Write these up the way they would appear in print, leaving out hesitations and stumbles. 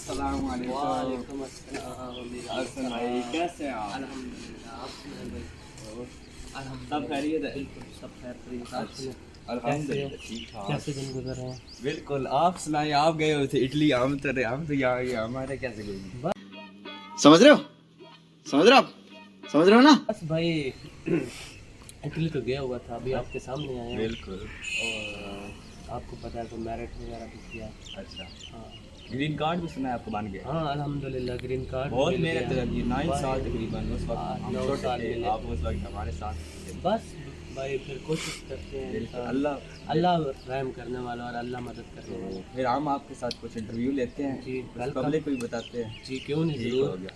अस्सलाम वालेकुम। वालेकुम अस्सलाम। हसन भाई कैसे हैं आप? अल्हम्दुलिल्लाह, आप सुनाएं भाई? सब खैरियत है? बिल्कुल सब खैर खैरियत। आप सुनाएं? अल्हम्दुलिल्लाह ठीक ठाक। कैसे दिन गुजर रहे हैं? बिल्कुल, आप सुनाइए, आप गए हुए थे इटली, हम तो यहाँ गए, हमारे कैसे गए? समझ रहे हो? समझ रहे हो आप? समझ रहे हो ना? बस भाई इटली तो गया हुआ था, अभी आपके सामने आया हूँ। बिल्कुल। और आपको पता है तो मैरिट वगैरह भी किया। अच्छा, हाँ ग्रीन कार्ड भी सुना है आपको बन गया? हाँ अल्हम्दुलिल्लाह, ग्रीन कार्ड बहुत मिल मेहनत गया। लगी, 9 साल तकरीबन उस वक्त हम 9 छोटे साल थे, मिले। आप उस वक्त हमारे साथ थे। बस भाई फिर कोशिश करते हैं बिल्कुल, इंसान। अल्लाह। अल्लाह रहम करने वाला और अल्लाह मदद करने वाला। फिर हम आपके साथ कुछ इंटरव्यू लेते हैं जी, पब्लिक को भी बताते हैं। जी क्यों नहीं, ठीक जरूर। हो गया,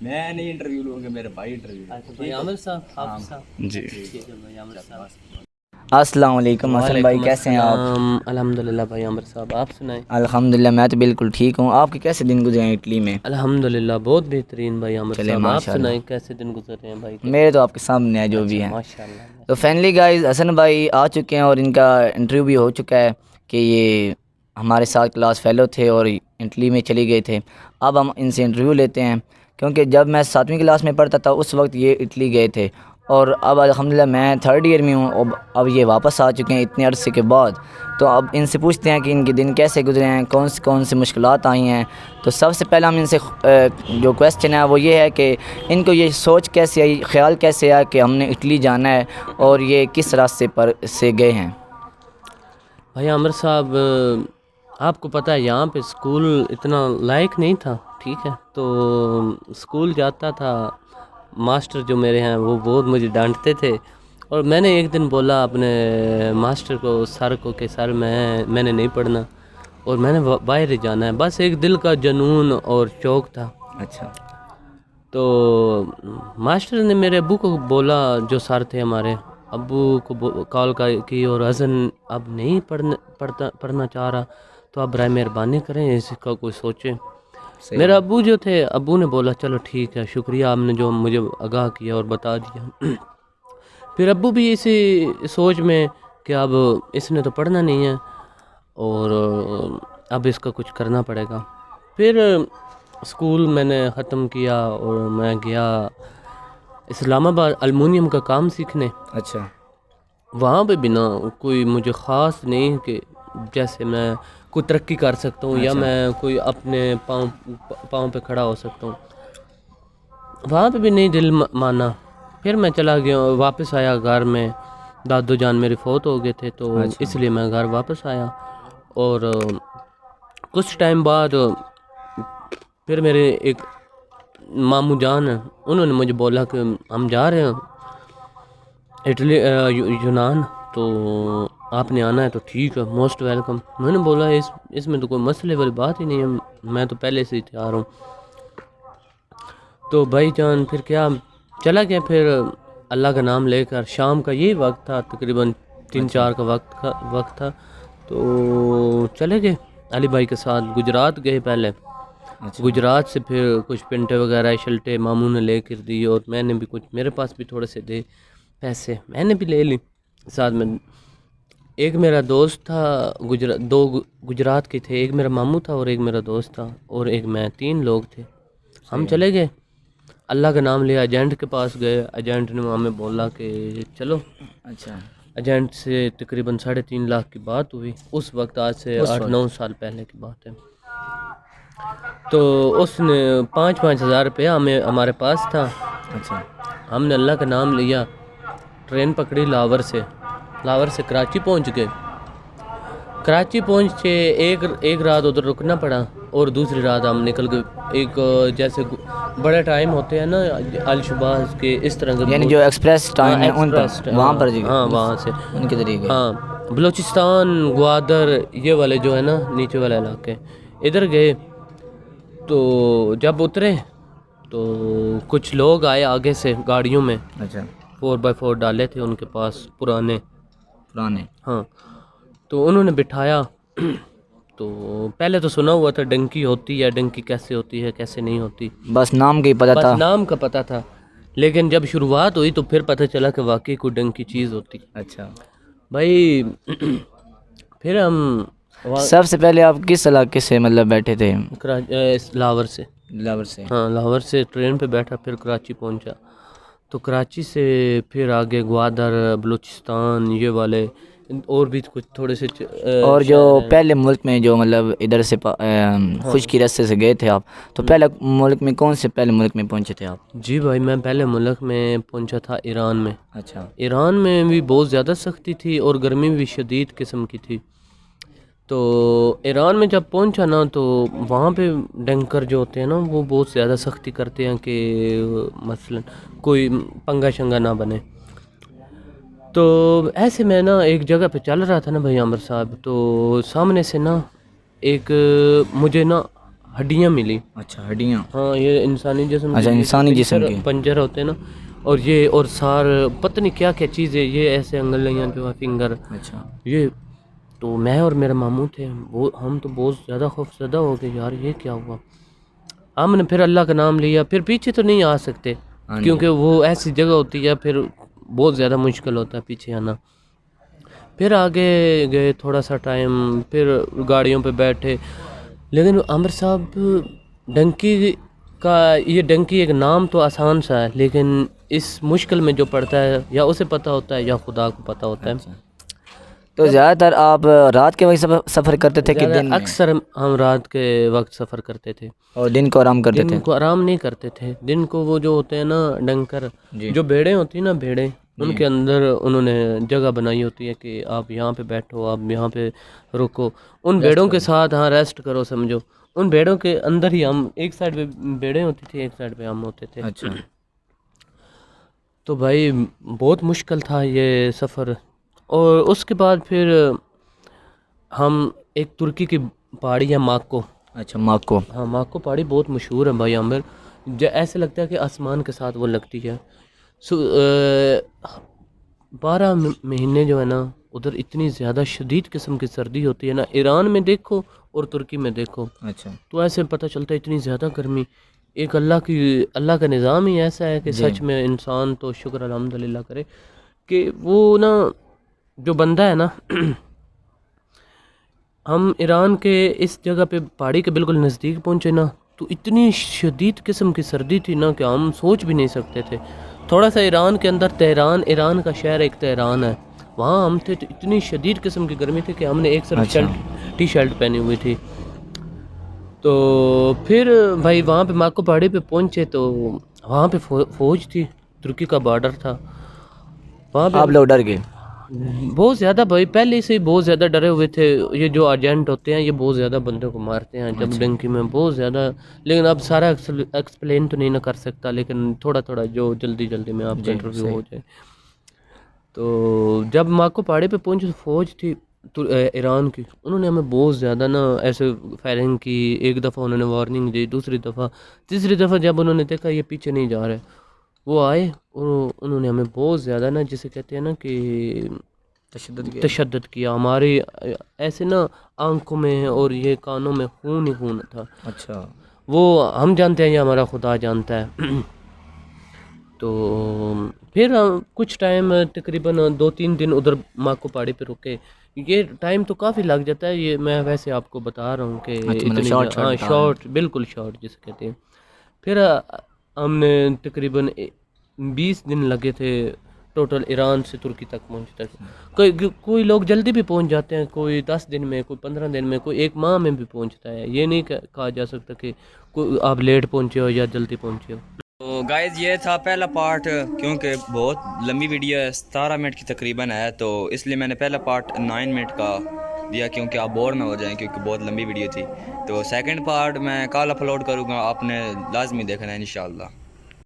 मैं नहीं इंटरव्यू लूँगा, मेरे भाई इंटरव्यू। अच्छा भाई आमिर साहब, हाफिज साहब। जी। ठीक है भाई आमिर साहब। अस्सलाम वालेकुम हसन भाई, कैसे हैं आप? अल्हम्दुलिल्लाह भाई आमिर साहब, आप सुनाएं? अल्हम्दुलिल्लाह मैं तो बिल्कुल ठीक हूँ। आपके कैसे दिन गुजरे हैं इटली में? अल्हम्दुलिल्लाह बहुत बेहतरीन भाई आमिर चले साहब। आप माशाल्लाह। सुनाएं कैसे दिन गुजर रहे हैं भाई? मेरे तो आपके सामने है जो भी अच्छा, है। माशाल्लाह। तो फाइनली गाइस हसन भाई आ चुके हैं और इनका इंटरव्यू भी हो चुका है कि ये हमारे साथ क्लास फेलो थे और इटली में चले गए थे। अब हम इनसे इंटरव्यू लेते हैं क्योंकि जब मैं 7वीं क्लास में पढ़ता था उस वक्त ये इटली गए थे और अब अल्हम्दुलिल्लाह मैं 3rd ईयर में हूँ। अब ये वापस आ चुके हैं इतने अरसे के बाद। तो अब इनसे पूछते हैं कि इनके दिन कैसे गुजरे हैं, कौन सी मुश्किलात आई हैं। तो सबसे पहला हम इनसे जो क्वेश्चन है वो ये है कि इनको ये सोच कैसे आई, ख्याल कैसे आया कि हमने इटली जाना है और ये किस रास्ते पर से गए हैं। भाई आमिर साहब, आपको पता है यहाँ पे स्कूल इतना लायक नहीं था, ठीक है? तो स्कूल जाता था, मास्टर जो मेरे हैं वो बहुत मुझे डांटते थे। और मैंने एक दिन बोला अपने मास्टर को, सर को, कि सर मैंने नहीं पढ़ना और मैंने बाहर ही जाना है। बस एक दिल का जुनून और शौक़ था। अच्छा। तो मास्टर ने मेरे अब्बू को बोला, जो सर थे हमारे, अब्बू को कॉल की और हसन अब नहीं पढ़ना चाह रहा, तो आप बराए मेहरबानी करें इसका कोई सोचें। मेरे अब्बू जो थे, अब्बू ने बोला चलो ठीक है, शुक्रिया आपने जो मुझे आगाह किया और बता दिया। फिर अब्बू भी इसी सोच में कि अब इसने तो पढ़ना नहीं है और अब इसका कुछ करना पड़ेगा। फिर स्कूल मैंने ख़त्म किया और मैं गया इस्लामाबाद अलमुनियम का काम सीखने। अच्छा। वहाँ पे भी ना कोई मुझे ख़ास नहीं कि जैसे मैं कोई तरक्की कर सकता हूँ या मैं कोई अपने पाँव पे खड़ा हो सकता हूँ। वहाँ पे भी नहीं दिल माना। फिर मैं चला गया, वापस आया घर में। दादू जान मेरे फौत हो गए थे, तो इसलिए मैं घर वापस आया। और कुछ टाइम बाद फिर मेरे एक मामू जान है, उन्होंने मुझे बोला कि हम जा रहे हैं इटली यूनान, तो आपने आना है तो ठीक है, मोस्ट वेलकम। मैंने बोला इसमें तो कोई मसले वाली बात ही नहीं है, मैं तो पहले से ही तैयार हूँ। तो भाई जान फिर क्या, चला गया। फिर अल्लाह का नाम लेकर, शाम का यही वक्त था, तकरीबन 3-4 का वक्त था, तो चले गए अली भाई के साथ। गुजरात गए पहले। अच्छा। गुजरात से फिर कुछ पिंटे वगैरह शल्टे मामू ने लेकर दी और मैंने भी कुछ, मेरे पास भी थोड़े से दे पैसे, मैंने भी ले ली साथ में। एक मेरा दोस्त था, दो गुजरात के थे, एक मेरा मामू था और एक मेरा दोस्त था और एक मैं, 3 लोग थे। हम चले गए, अल्लाह का नाम लिया, एजेंट के पास गए। एजेंट ने हमें बोला कि चलो। अच्छा। एजेंट से तकरीबन 3.5 लाख की बात हुई उस वक्त, आज से 8-9 साल पहले की बात है। तो उसने 5-5 हज़ार रुपया हमारे पास था। अच्छा। हमने अल्लाह का नाम लिया, ट्रेन पकड़ी लाहौर से कराची पहुंच गए। कराची पहुंचे, एक रात उधर रुकना पड़ा और दूसरी रात हम निकल गए। एक जैसे बड़े टाइम होते हैं ना अलशुबाज के, इस तरह के, यानी जो एक्सप्रेस टाइम है उन पर, वहाँ पर जी। हाँ वहाँ से उनके जरिए। हाँ, बलूचिस्तान, ग्वादर, ये वाले जो है ना नीचे वाले इलाके, इधर गए। तो जब उतरे तो कुछ लोग आए आगे से गाड़ियों में। अच्छा। 4x4 डाले थे उनके पास, पुराने। हाँ, तो उन्होंने बिठाया। तो पहले तो सुना हुआ था डंकी होती है, डंकी कैसे होती है कैसे नहीं होती, बस नाम का ही पता था। बस नाम का पता था। लेकिन जब शुरुआत हुई तो फिर पता चला कि वाकई कोई डंकी चीज़ होती। अच्छा भाई। फिर हम सबसे पहले आप किस इलाके से मतलब बैठे थे? लाहौर से। लाहौर से। हाँ, लाहौर से ट्रेन पे बैठा, फिर कराची पहुंचा। तो कराची से फिर आगे ग्वादर, बलूचिस्तान, ये वाले और भी कुछ थोड़े से और जो शहर हैं। पहले मुल्क में जो मतलब इधर से खुश की रास्ते से गए थे आप, तो पहले मुल्क में कौन से पहले मुल्क में पहुंचे थे आप? जी भाई, मैं पहले मुल्क में पहुंचा था ईरान में। अच्छा। ईरान में भी बहुत ज़्यादा सख्ती थी और गर्मी भी शदीद किस्म की थी। तो ईरान में जब पहुंचा ना, तो वहाँ पे डंकर जो होते हैं ना, वो बहुत ज़्यादा सख्ती करते हैं कि मसलन कोई पंगा शंगा ना बने। तो ऐसे में ना एक जगह पे चल रहा था ना भाई आमिर साहब, तो सामने से ना एक मुझे ना हड्डियाँ मिली। अच्छा, हड्डियाँ। हाँ, ये इंसानी जिस्म अच्छा, के ये इंसानी जिस्म के। पंजर होते हैं ना, और ये और सार पता नहीं क्या क्या चीज़ है, ये ऐसे अंगलियाँ जो है, फिंगर। अच्छा। ये तो मैं और मेरा मामू थे, वो हम तो बहुत ज़्यादा खौफज़दा हो गए, यार ये क्या हुआ। हमने फिर अल्लाह का नाम लिया, फिर पीछे तो नहीं आ सकते क्योंकि वो ऐसी जगह होती है, फिर बहुत ज़्यादा मुश्किल होता है पीछे आना। फिर आगे गए थोड़ा सा टाइम, फिर गाड़ियों पे बैठे। लेकिन आमिर साहब, डंकी का ये डंकी एक नाम तो आसान सा है, लेकिन इस मुश्किल में जो पड़ता है, या उसे पता होता है या खुदा को पता होता है। तो ज़्यादातर आप रात के वक्त सफ़र करते थे कि दिन में? अक्सर हम रात के वक्त सफ़र करते थे और दिन को आराम करते थे? दिन को आराम नहीं करते थे। दिन को वो जो होते हैं ना डंकर, जो भेड़ें होती हैं ना, भेड़ें, उनके अंदर उन्होंने जगह बनाई होती है कि आप यहाँ पे बैठो, आप यहाँ पे रुको, उन भेड़ों के साथ, हाँ, रेस्ट करो समझो। उन भेड़ों के अंदर ही हम, एक साइड पे भेड़ें होती थी, एक साइड पे हम होते थे। अच्छा। तो भाई बहुत मुश्किल था ये सफ़र। और उसके बाद फिर हम एक तुर्की की पहाड़ी है माक्को। अच्छा, माक्को। हाँ, माक्को पहाड़ी बहुत मशहूर है भाई आमिर, ऐसे लगता है कि आसमान के साथ वो लगती है। 12 महीने जो है ना, उधर इतनी ज़्यादा शदीद किस्म की सर्दी होती है ना, ईरान में देखो और तुर्की में देखो। अच्छा। तो ऐसे पता चलता है इतनी ज़्यादा गर्मी। एक अल्लाह का निज़ाम ही ऐसा है कि सच में इंसान तो शुक्र अल्हम्दुलिल्लाह करे कि वो ना, जो बंदा है ना हम ईरान के इस जगह पे पहाड़ी के बिल्कुल नज़दीक पहुँचे ना, तो इतनी शदीद किस्म की सर्दी थी ना कि हम सोच भी नहीं सकते थे। थोड़ा सा ईरान के अंदर तेहरान, ईरान का शहर एक तेहरान है, वहाँ हम थे, तो इतनी शदीद किस्म की गर्मी थी कि हमने एक सिर्फ टी शर्ट पहनी हुई थी। तो फिर भाई वहाँ पे माक्को पहाड़ी पे पहुँचे, तो वहाँ पे फ़ौज थी, तुर्की का बॉर्डर था वहाँ पे। आप लोग डर गए? बहुत ज़्यादा भाई, पहले से ही बहुत ज़्यादा डरे हुए थे। ये जो एजेंट होते हैं, ये बहुत ज़्यादा बंदों को मारते हैं जब डंकी में, बहुत ज़्यादा। लेकिन अब सारा एक्सप्लेन तो नहीं ना कर सकता, लेकिन थोड़ा थोड़ा जो जल्दी में आपका इंटरव्यू हो जाए। तो जब माक्को पहाड़ी पे पहुंचे, तो फ़ौज थी ईरान की, उन्होंने हमें बहुत ज़्यादा ना ऐसे फायरिंग की। एक दफ़ा उन्होंने वार्निंग दी, दूसरी दफ़ा, तीसरी दफ़ा जब उन्होंने देखा ये पीछे नहीं जा रहे, वो आए और उन्होंने हमें बहुत ज़्यादा ना, जिसे कहते हैं ना कि तशद्दुद किया। हमारी ऐसे ना आंखों में और ये कानों में खून ही खून था। अच्छा। वो हम जानते हैं, ये हमारा खुदा जानता है। तो फिर हम कुछ टाइम, तकरीबन 2-3 दिन उधर माक्को पहाड़ी पे रुके। ये टाइम तो काफ़ी लग जाता है, ये मैं वैसे आपको बता रहा हूँ कि इतनी शॉर्ट, बिल्कुल शॉर्ट जिसे कहते हैं। फिर हमने तकरीबन 20 दिन लगे थे टोटल ईरान से तुर्की तक पहुँचते तक। कोई लोग जल्दी भी पहुँच जाते हैं, कोई 10 दिन में, कोई 15 दिन में, कोई 1 माह में भी पहुँचता है। ये नहीं कहा जा सकता कि आप लेट पहुँचे हो या जल्दी पहुँचे हो। तो गाइस, ये था पहला पार्ट, क्योंकि बहुत लंबी वीडियो है, 17 मिनट की तकरीबन है, तो इसलिए मैंने पहला पार्ट 9 मिनट का दिया, क्योंकि आप बोर ना हो जाएं, क्योंकि बहुत लंबी वीडियो थी। तो सेकंड पार्ट मैं कल अपलोड करूँगा, आपने लाजमी देखना है इंशाल्लाह।